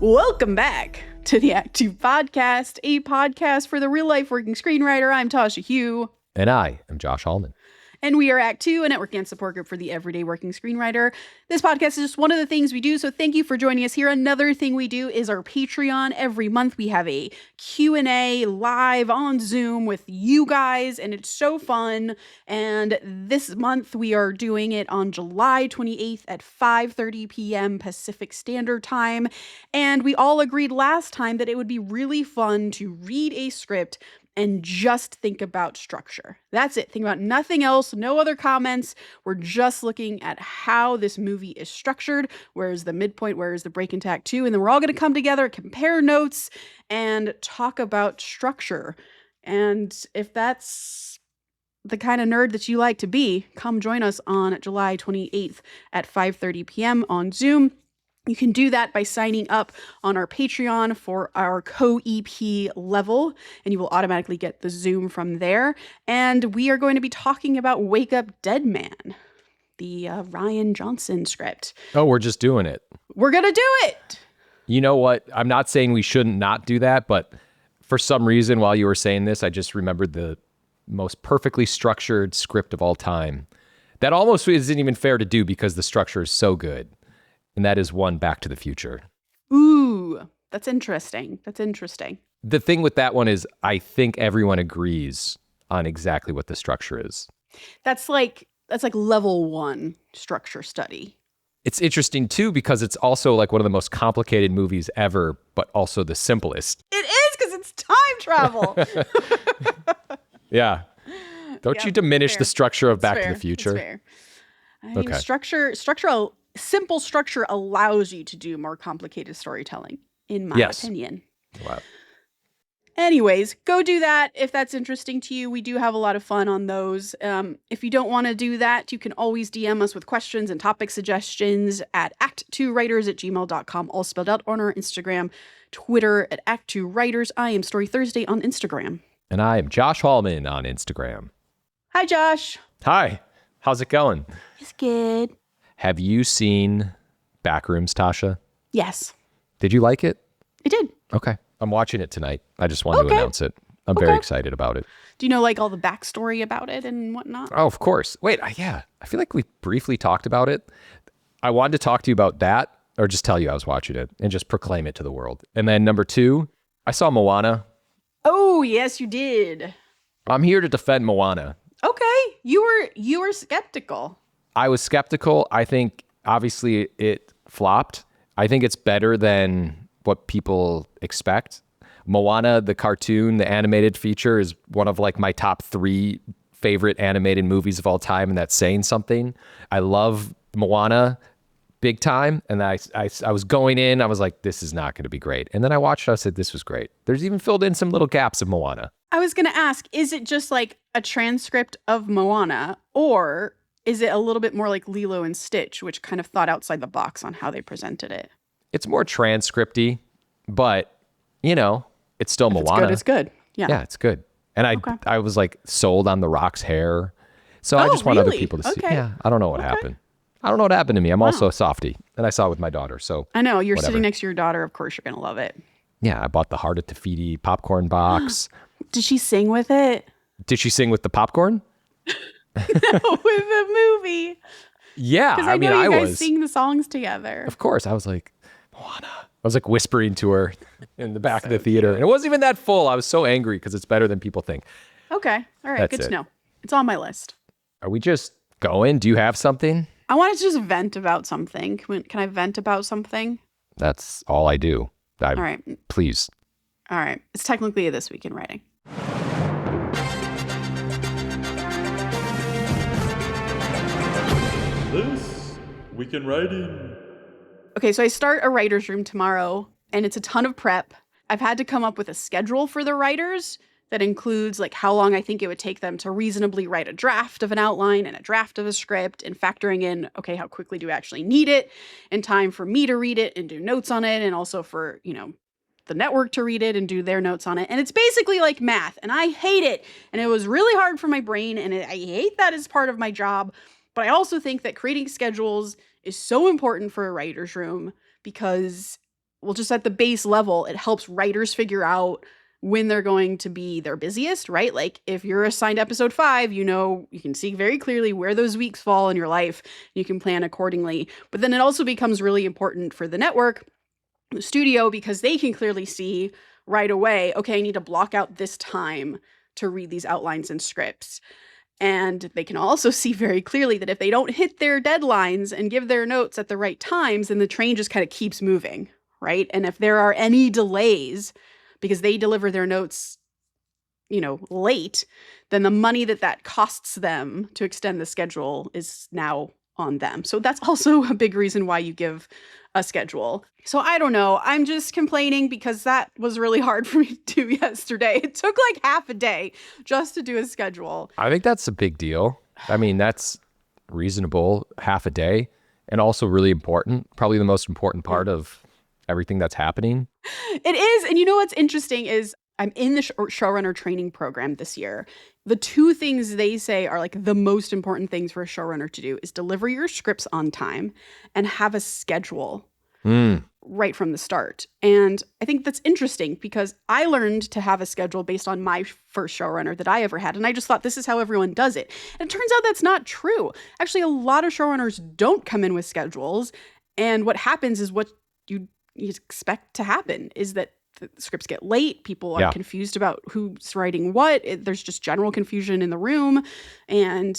Welcome back to the Act Two podcast, a podcast for the real-life working screenwriter. I'm Tasha Hugh. And I am Josh Hallman. And we are Act Two, a network and support group for the everyday working screenwriter. This podcast is just one of the things we do, so thank you for joining us here. Another thing we do is our Patreon. Every month we have a Q&A live on Zoom with you guys, and it's so fun. And this month we are doing it on July 28th at 5:30 p.m. Pacific Standard Time. And we all agreed last time that it would be really fun to read a script and just think about structure. That's it. Think about nothing else, no other comments. We're just looking at how this movie is structured. Where is the midpoint? Where is the break into Act Two? And then we're all going to come together, compare notes, and talk about structure. And if that's the kind of nerd that you like to be, come join us on July 28th at 5:30 p.m. on Zoom. You can do that by signing up on our Patreon for our co-EP level, and you will automatically get the Zoom from there. And we are going to be talking about Wake Up Dead Man, the Rian Johnson script. Oh, we're just doing it. We're going to do it. You know what? I'm not saying we shouldn't not do that, but for some reason, while you were saying this, I just remembered the most perfectly structured script of all time. That almost isn't even fair to do because the structure is so good. And that is one Back to the Future. Ooh, that's interesting. That's interesting. The thing with that one is I think everyone agrees on exactly what the structure is. That's like level 1 structure study. It's interesting too because it's also like one of the most complicated movies ever, but also the simplest. It is because it's time travel. Yeah. Don't you diminish the structure of Back to the Future? That's fair. I mean, simple structure allows you to do more complicated storytelling, in my opinion. Wow. Anyways, go do that if that's interesting to you. We do have a lot of fun on those. If you don't want to do that, you can always DM us with questions and topic suggestions at ActTwoWriters@gmail.com, all spelled out, on our Instagram, Twitter at ActTwoWriters. I am Story Thursday on Instagram. And I am Josh Hallman on Instagram. Hi, Josh. Hi. How's it going? It's good. Have you seen Backrooms, Tasha? Yes. Did you like it? I did. Okay. I'm watching it tonight. I just wanted to announce it. I'm very excited about it. Do you know like all the backstory about it and whatnot? Oh, of course. Wait, yeah. I feel like we briefly talked about it. I wanted to talk to you about that or just tell you I was watching it and just proclaim it to the world. And then number 2, I saw Moana. Oh, yes, you did. I'm here to defend Moana. Okay. You were skeptical. I was skeptical. I think obviously it flopped. I think it's better than what people expect. Moana, the cartoon, the animated feature, is one of like my top 3 favorite animated movies of all time, and that's saying something. I love Moana big time, and I was going in, I was like, this is not going to be great. And then I watched it, I said, this was great. There's even filled in some little gaps of Moana. I was going to ask, is it just like a transcript of Moana, or is it a little bit more like Lilo and Stitch, which kind of thought outside the box on how they presented it? It's more transcripty, but, you know, it's still Moana. It's good. Yeah. Yeah, it's good. And I was like sold on The Rock's hair. So I just want other people to see. Yeah, I don't know what happened. I don't know what happened to me. I'm also a softie, and I saw it with my daughter. So I know you're sitting next to your daughter. Of course, you're going to love it. Yeah, I bought the Heart of Tafiti popcorn box. Did she sing with it? Did she sing with the popcorn? No, with the movie. Yeah, I mean, you guys sing the songs together. Of course, I was like, Moana. I was like whispering to her in the back of the theater. And it wasn't even that full. I was so angry because it's better than people think. Okay. All right. Good to know. It's on my list. Are we just going? Do you have something? I wanted to just vent about something. Can I vent about something? That's all I do. All right. Please. All right. It's technically This Week in Writing. This Week in Writing. Okay, so I start a writer's room tomorrow, and it's a ton of prep. I've had to come up with a schedule for the writers that includes like how long I think it would take them to reasonably write a draft of an outline and a draft of a script, and factoring in, okay, how quickly do I actually need it, and time for me to read it and do notes on it, and also for, you know, the network to read it and do their notes on it. And it's basically like math, and I hate it. And it was really hard for my brain, and I hate that as part of my job. But I also think that creating schedules is so important for a writer's room because well, just at the base level, it helps writers figure out when they're going to be their busiest, right? Like if you're assigned episode 5, you know, you can see very clearly where those weeks fall in your life. You can plan accordingly. But then it also becomes really important for the network, the studio, because they can clearly see right away, okay, I need to block out this time to read these outlines and scripts. And they can also see very clearly that if they don't hit their deadlines and give their notes at the right times, then the train just kind of keeps moving, right? And if there are any delays because they deliver their notes, you know, late, then the money that costs them to extend the schedule is now on them. So that's also a big reason why you give a schedule. So I don't know. I'm just complaining because that was really hard for me to do yesterday. It took like half a day just to do a schedule. I think that's a big deal. I mean, that's reasonable, half a day, and also really important, probably the most important part of everything that's happening. It is. And you know what's interesting is I'm in the showrunner training program this year. The two things they say are like the most important things for a showrunner to do is deliver your scripts on time and have a schedule right from the start. And I think that's interesting because I learned to have a schedule based on my first showrunner that I ever had. And I just thought this is how everyone does it. And it turns out that's not true. Actually, a lot of showrunners don't come in with schedules. And what happens is what you expect to happen is that the scripts get late. People are confused about who's writing what. There's just general confusion in the room, and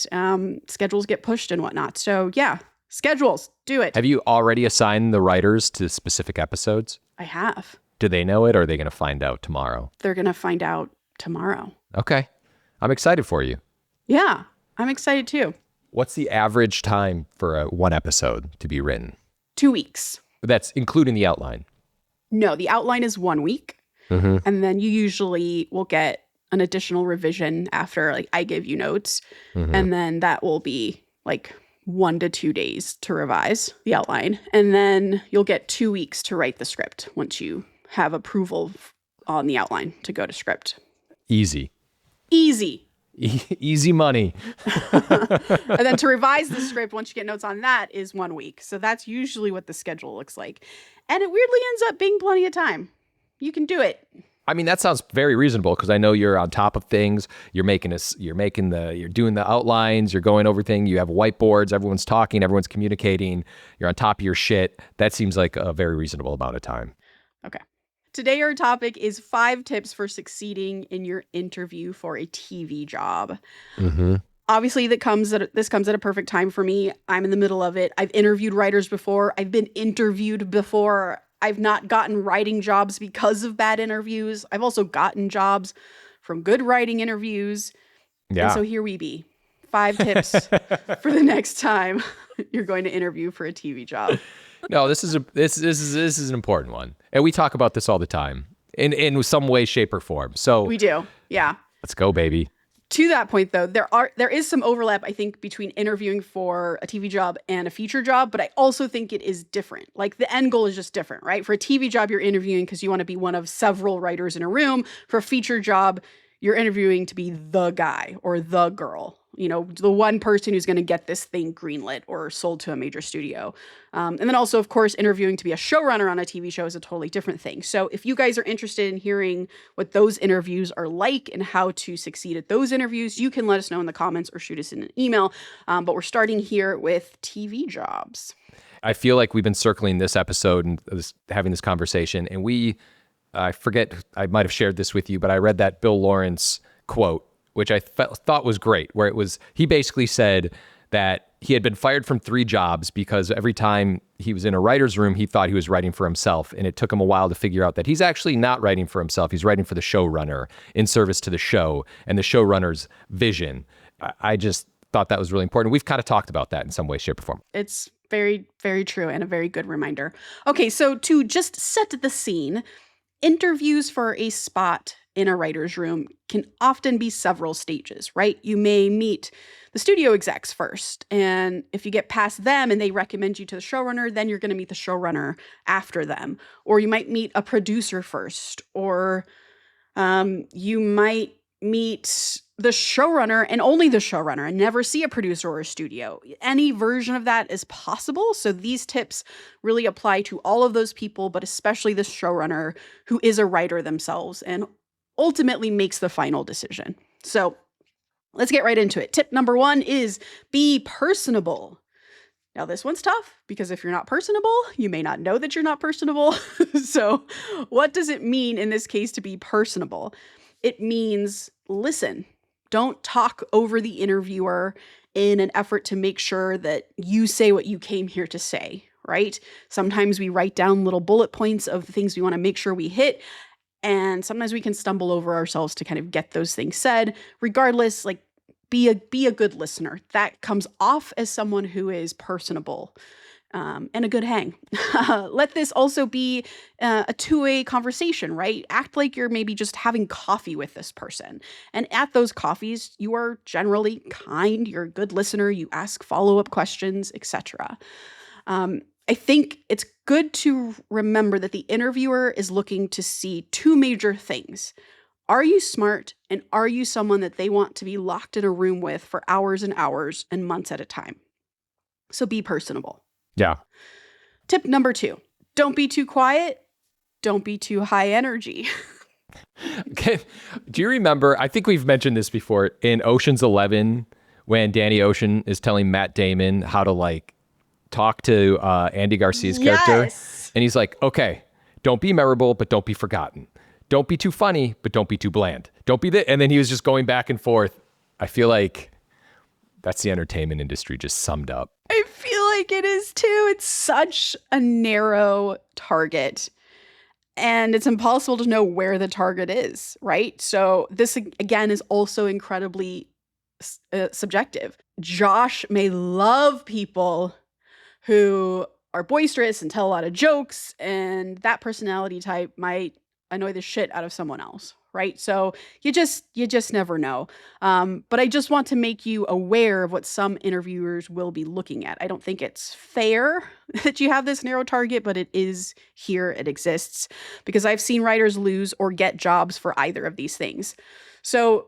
schedules get pushed and whatnot. So yeah, schedules, do it. Have you already assigned the writers to specific episodes? I have. Do they know it, or are they going to find out tomorrow? They're going to find out tomorrow. Okay. I'm excited for you. Yeah, I'm excited too. What's the average time for one episode to be written? 2 weeks. That's including the outline. No, the outline is 1 week. And then you usually will get an additional revision after like I give you notes. And then that will be like 1 to 2 days to revise the outline. And then you'll get 2 weeks to write the script once you have approval on the outline to go to script. Easy. Easy money. And then to revise the script, once you get notes on that, is 1 week. So that's usually what the schedule looks like. And it weirdly ends up being plenty of time. You can do it. I mean, that sounds very reasonable because I know you're on top of things. You're doing the outlines, you're going over things, you have whiteboards, everyone's talking, everyone's communicating, you're on top of your shit. That seems like a very reasonable amount of time. Okay. Today, our topic is 5 tips for succeeding in your interview for a TV job. Obviously, this comes at a perfect time for me. I'm in the middle of it. I've interviewed writers before. I've been interviewed before. I've not gotten writing jobs because of bad interviews. I've also gotten jobs from good writing interviews. Yeah. And so here we be. 5 tips for the next time you're going to interview for a TV job. No, this is an important one. And we talk about this all the time in some way, shape, or form. So we do. Yeah. Let's go, baby. To that point, though, there is some overlap, I think, between interviewing for a TV job and a feature job, but I also think it is different. Like, the end goal is just different, right? For a TV job, you're interviewing because you want to be one of several writers in a room. For a feature job, you're interviewing to be the guy or the girl, you know, the one person who's going to get this thing greenlit or sold to a major studio. And then also, of course, interviewing to be a showrunner on a TV show is a totally different thing. So if you guys are interested in hearing what those interviews are like and how to succeed at those interviews, you can let us know in the comments or shoot us in an email. But we're starting here with TV jobs. I feel like we've been circling this episode and having this conversation, and I forget, I might have shared this with you, but I read that Bill Lawrence quote, which I thought was great, where he basically said that he had been fired from 3 jobs because every time he was in a writer's room, he thought he was writing for himself. And it took him a while to figure out that he's actually not writing for himself. He's writing for the showrunner in service to the show and the showrunner's vision. I just thought that was really important. We've kind of talked about that in some way, shape, or form. It's very, very true and a very good reminder. Okay, so to just set the scene, interviews for a spot in a writer's room can often be several stages, right? You may meet the studio execs first, and if you get past them and they recommend you to the showrunner, then you're going to meet the showrunner after them. Or you might meet a producer first, or you might meet the showrunner and only the showrunner, and never see a producer or a studio. Any version of that is possible. So these tips really apply to all of those people, but especially the showrunner who is a writer themselves and ultimately makes the final decision. So let's get right into it. Tip number 1 is be personable. Now, this one's tough because if you're not personable, you may not know that you're not personable. So what does it mean in this case to be personable? It means listen. Don't talk over the interviewer in an effort to make sure that you say what you came here to say, right? Sometimes we write down little bullet points of the things we want to make sure we hit. And sometimes we can stumble over ourselves to kind of get those things said. Regardless, like be a good listener. That comes off as someone who is personable. And a good hang. Let this also be a two-way conversation, right? Act like you're maybe just having coffee with this person. And at those coffees, you are generally kind, you're a good listener, you ask follow-up questions, etc. I think it's good to remember that the interviewer is looking to see two major things. Are you smart, and are you someone that they want to be locked in a room with for hours and hours and months at a time? So be personable. Yeah. Tip number 2, don't be too quiet. Don't be too high energy. Okay. Do you remember, I think we've mentioned this before, in Ocean's 11, when Danny Ocean is telling Matt Damon how to like talk to Andy Garcia's character. And he's like, okay, don't be memorable, but don't be forgotten. Don't be too funny, but don't be too bland. Don't be and then he was just going back and forth. I feel like that's the entertainment industry just summed up. I feel like it is too. It's such a narrow target. And it's impossible to know where the target is, right? So this, again, is also incredibly subjective. Josh may love people who are boisterous and tell a lot of jokes, and that personality type might annoy the shit out of someone else, right? So you just never know. But I just want to make you aware of what some interviewers will be looking at. I don't think it's fair that you have this narrow target, but it is here, it exists, because I've seen writers lose or get jobs for either of these things. So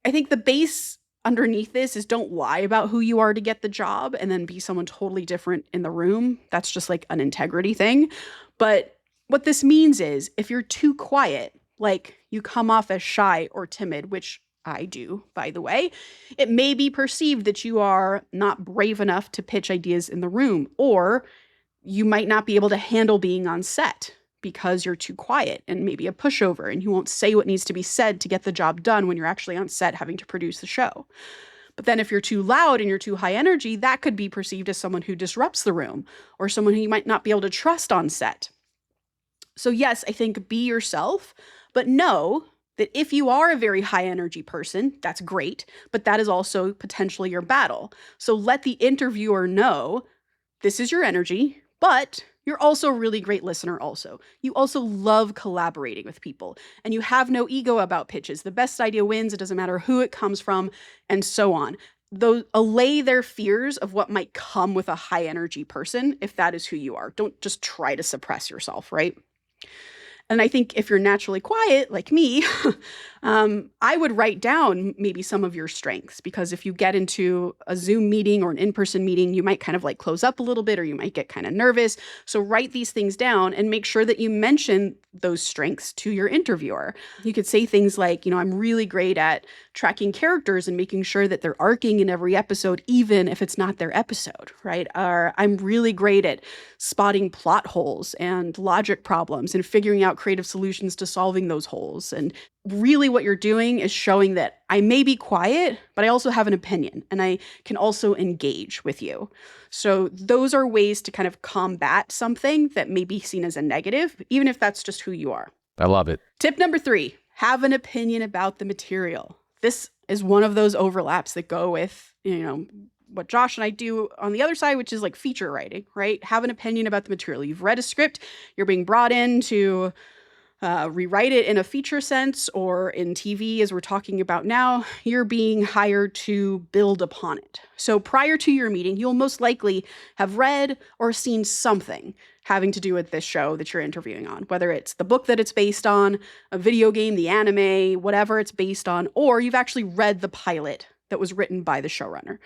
I think the base underneath this is don't lie about who you are to get the job and then be someone totally different in the room. That's just like an integrity thing. But what this means is if you're too quiet, like you come off as shy or timid, which I do, by the way, it may be perceived that you are not brave enough to pitch ideas in the room, or you might not be able to handle being on set because you're too quiet and maybe a pushover and you won't say what needs to be said to get the job done when you're actually on set having to produce the show. But then if you're too loud and you're too high energy, that could be perceived as someone who disrupts the room or someone who you might not be able to trust on set. So yes, I think be yourself, but know that if you are a very high energy person, that's great, but that is also potentially your battle. So let the interviewer know this is your energy, but you're also a really great listener also. You also love collaborating with people, and you have no ego about pitches. The best idea wins. It doesn't matter who it comes from, and so on. Though allay their fears of what might come with a high energy person if that is who you are. Don't just try to suppress yourself, right? And I think if you're naturally quiet, like me, I would write down maybe some of your strengths, because if you get into a Zoom meeting or an in-person meeting, you might kind of like close up a little bit, or you might get kind of nervous. So write these things down and make sure that you mention those strengths to your interviewer. You could say things like, I'm really great at tracking characters and making sure that they're arcing in every episode, even if it's not their episode, right? Or I'm really great at spotting plot holes and logic problems and figuring out creative solutions to solving those holes. And really what you're doing is showing that I may be quiet, but I also have an opinion and I can also engage with you. So those are ways to kind of combat something that may be seen as a negative, even if that's just who you are. I love it. Tip number 3, have an opinion about the material. This is one of those overlaps that go with, what Josh and I do on the other side, which is like feature writing, right? Have an opinion about the material. You've read a script, you're being brought in to rewrite it in a feature sense or in TV, as we're talking about now, you're being hired to build upon it. So prior to your meeting, you'll most likely have read or seen something having to do with this show that you're interviewing on, whether it's the book that it's based on, a video game, the anime, whatever it's based on, or you've actually read the pilot that was written by the showrunner.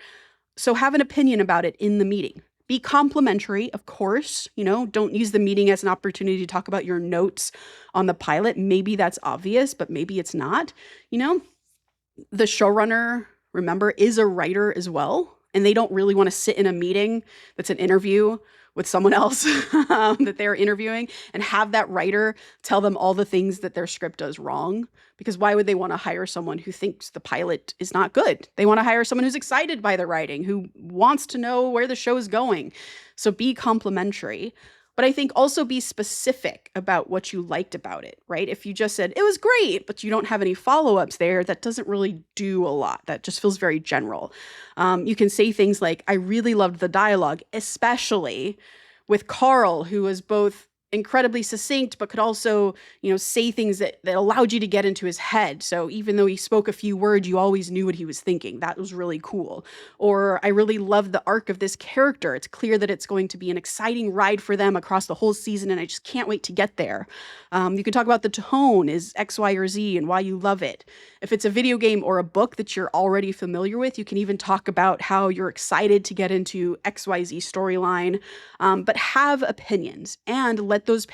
So have an opinion about it in the meeting. Be complimentary, of course. Don't use the meeting as an opportunity to talk about your notes on the pilot. Maybe that's obvious, but maybe it's not. The showrunner, remember, is a writer as well. And they don't really want to sit in a meeting that's an interview with someone else that they're interviewing and have that writer tell them all the things that their script does wrong. Because why would they want to hire someone who thinks the pilot is not good? They want to hire someone who's excited by the writing, who wants to know where the show is going. So be complimentary. But I think also be specific about what you liked about it, right? If you just said, it was great, but you don't have any follow-ups there, that doesn't really do a lot. That just feels very general. You can say things like, I really loved the dialogue, especially with Carl, who was both incredibly succinct, but could also, say things that allowed you to get into his head. So even though he spoke a few words, you always knew what he was thinking. That was really cool. Or I really loved the arc of this character. It's clear that it's going to be an exciting ride for them across the whole season, and I just can't wait to get there. You can talk about the tone is X, Y, or Z and why you love it. If it's a video game or a book that you're already familiar with, you can even talk about how you're excited to get into XYZ storyline, but have opinions and let those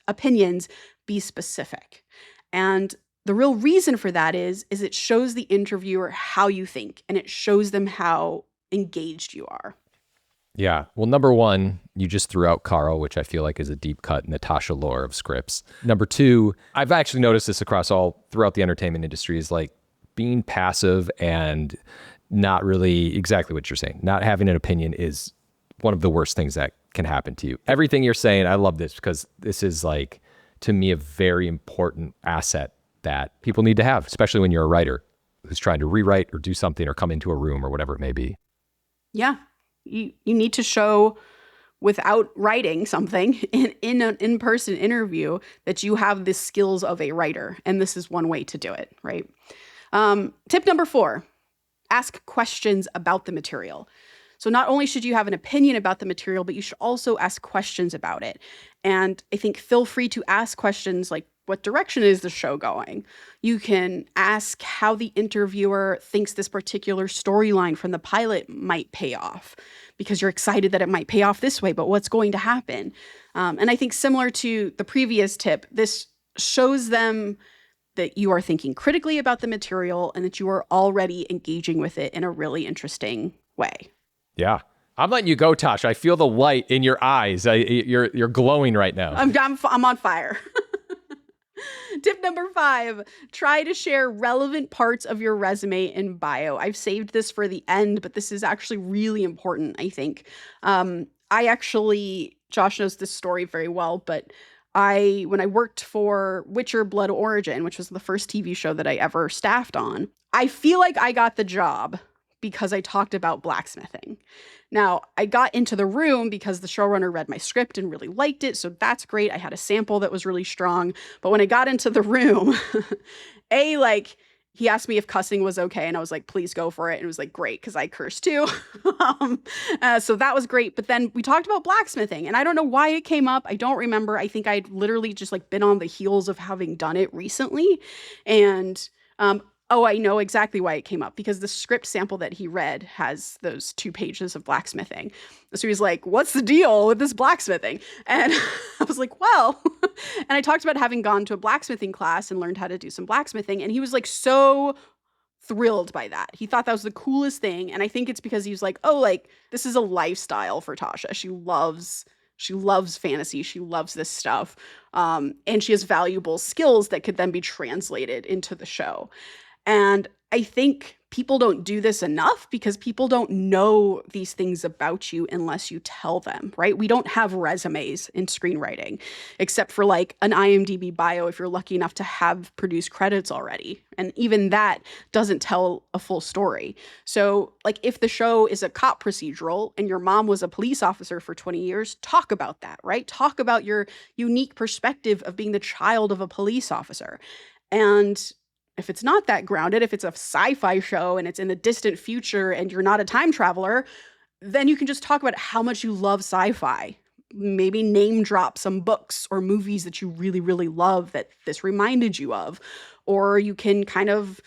opinions be specific. And the real reason for that is it shows the interviewer how you think, and it shows them how engaged you are. Yeah. Well, number one, you just threw out Carl, which I feel like is a deep cut in the Tasha lore of scripts. Number two, I've actually noticed this throughout the entertainment industry, is like being passive and not really exactly what you're saying. Not having an opinion is one of the worst things that can happen to you. Everything you're saying, I love this, because this is like, to me, a very important asset that people need to have, especially when you're a writer who's trying to rewrite or do something or come into a room or whatever it may be. Yeah. You need to show, without writing something in an in-person interview, that you have the skills of a writer. And this is one way to do it, right? Tip number 4, ask questions about the material. So not only should you have an opinion about the material, but you should also ask questions about it. And I think feel free to ask questions like, what direction is the show going? You can ask how the interviewer thinks this particular storyline from the pilot might pay off, because you're excited that it might pay off this way, but what's going to happen? And I think similar to the previous tip, this shows them that you are thinking critically about the material and that you are already engaging with it in a really interesting way. Yeah. I'm letting you go, Tasha. I feel the light in your eyes. You're glowing right now. I'm on fire. Tip number 5, try to share relevant parts of your resume and bio. I've saved this for the end, but this is actually really important, I think. Josh knows this story very well, but when I worked for Witcher Blood Origin, which was the first TV show that I ever staffed on, I feel like I got the job because I talked about blacksmithing. Now, I got into the room because the showrunner read my script and really liked it, so that's great. I had a sample that was really strong. But when I got into the room, he asked me if cussing was okay, and I was like, please go for it. And it was like, great, because I curse too. So that was great. But then we talked about blacksmithing, and I don't know why it came up. I don't remember. I think I'd literally just been on the heels of having done it recently. And I know exactly why it came up, because the script sample that he read has those 2 pages of blacksmithing. So he was like, what's the deal with this blacksmithing? And I was like, well, and I talked about having gone to a blacksmithing class and learned how to do some blacksmithing. And he was so thrilled by that. He thought that was the coolest thing. And I think it's because he was like, this is a lifestyle for Tasha. She loves fantasy. She loves this stuff. And she has valuable skills that could then be translated into the show. And I think people don't do this enough because people don't know these things about you unless you tell them, right? We don't have resumes in screenwriting, except for like an IMDb bio if you're lucky enough to have produced credits already. And even that doesn't tell a full story. So like if the show is a cop procedural and your mom was a police officer for 20 years, talk about that, right? Talk about your unique perspective of being the child of a police officer. And if it's not that grounded, if it's a sci-fi show and it's in the distant future and you're not a time traveler, then you can just talk about how much you love sci-fi. Maybe name drop some books or movies that you really, really love that this reminded you of. Or you can kind of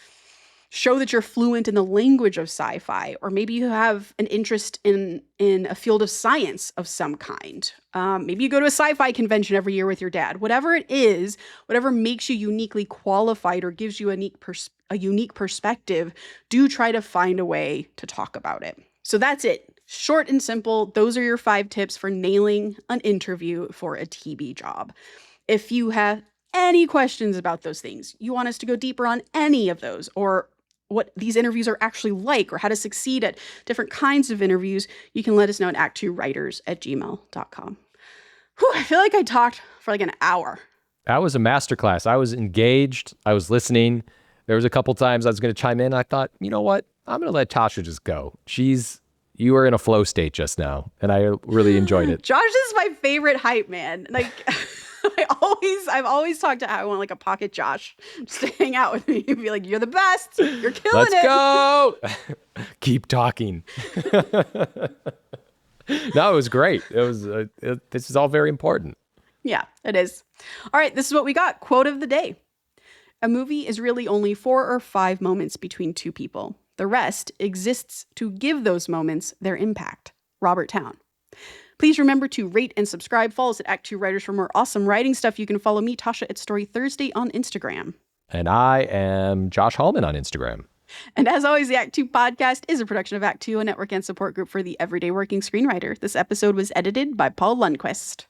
show that you're fluent in the language of sci-fi, or maybe you have an interest in a field of science of some kind. Maybe you go to a sci-fi convention every year with your dad. Whatever it is, whatever makes you uniquely qualified or gives you a unique perspective, do try to find a way to talk about it. So that's it. Short and simple. Those are your 5 tips for nailing an interview for a TV job. If you have any questions about those things, you want us to go deeper on any of those, or what these interviews are actually like, or how to succeed at different kinds of interviews, you can let us know at ActTwoWriters@gmail.com. Whew, I feel like I talked for like an hour. That was a masterclass. I was engaged. I was listening. There was a couple times I was going to chime in. I thought, you know what? I'm going to let Tasha just go. You were in a flow state just now, and I really enjoyed it. Josh is my favorite hype man. Like, I've always talked to how I want like a pocket Josh just to hang out with me and be like, you're the best. You're killing Let's it. go. Keep talking. No, it was great. This is all very important. Yeah, it is. All right, this is what we got. Quote of the day. A movie is really only 4 or 5 moments between 2 people. The rest exists to give those moments their impact. Robert Towne. Please remember to rate and subscribe. Follow us at Act2Writers for more awesome writing stuff. You can follow me, Tasha, at Story Thursday on Instagram. And I am Josh Hallman on Instagram. And as always, the Act 2 podcast is a production of Act 2, a network and support group for the everyday working screenwriter. This episode was edited by Paul Lundquist.